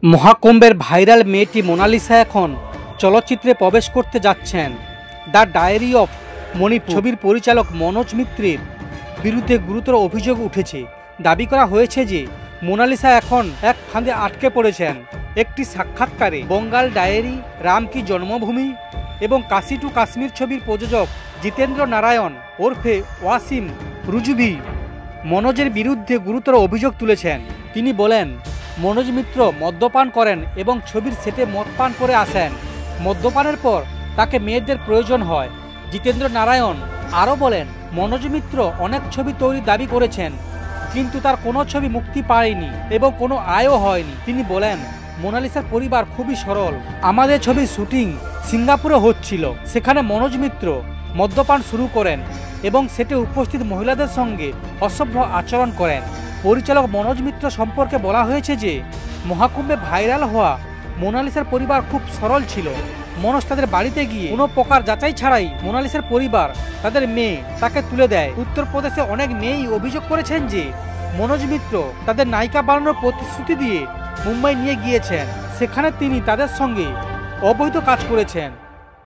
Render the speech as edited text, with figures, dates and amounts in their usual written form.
মহাকুম্ভের viral মেয়েটি Mona Lisa এখন চলচ্চিত্রে প্রবেশ করতে যাচ্ছেন। দ্য ডায়েরি অফ মণিপুর ছবির পরিচালক মনোজ মিত্রের বিরুদ্ধে গুরুতর অভিযোগ উঠেছে। দাবি করা হয়েছে যে মোনালিসা এখন এক ফাঁদে আটকে পড়েছেন। একটি সাক্ষাৎকারে বঙ্গাল ডায়েরি, রাম কি জন্মভূমি এবং কাশি টু কাশ্মীর ছবির প্রযোজক জিতেন্দ্র নারায়ণ ওরফে ওয়াসিম রুজভি মনোজের বিরুদ্ধে গুরুতর অভিযোগ তুলেছেন। তিনি বলেন, মনোজ মিত্র মদ্যপান করেন এবং ছবির সেটে মদ পান করে আসেন। মদ্যপানের পর তাকে মেয়েদের প্রয়োজন হয়। জিতেন্দ্র নারায়ণ আরও বলেন, মনোজ মিত্র অনেক ছবি তৈরির দাবি করেছেন, কিন্তু তার কোনো ছবি মুক্তি পায়নি এবং কোনো আয়ও হয়নি। তিনি বলেন, মোনালিসার পরিবার খুবই সরল। আমাদের ছবির শুটিং সিঙ্গাপুরে হচ্ছিল। সেখানে মনোজ মিত্র মদ্যপান শুরু করেন এবং সেটে উপস্থিত মহিলাদের সঙ্গে অসভ্য আচরণ করেন। পরিচালক মনোজ মিত্র সম্পর্কে বলা হয়েছে যে মহাকুম্ভে ভাইরাল হওয়া মোনালিসার পরিবার খুব সরল ছিল। মনোজ তাদের বাড়িতে গিয়ে কোনো প্রকার যাচাই ছাড়াই মোনালিসার পরিবার তাদের মেয়ে তাকে তুলে দেয়। উত্তরপ্রদেশে অনেক মেয়েই অভিযোগ করেছেন যে মনোজ মিত্র তাদের নায়িকা বানানোর প্রতিশ্রুতি দিয়ে মুম্বাই নিয়ে গিয়েছেন। সেখানে তিনি তাদের সঙ্গে অবৈধ কাজ করেছেন।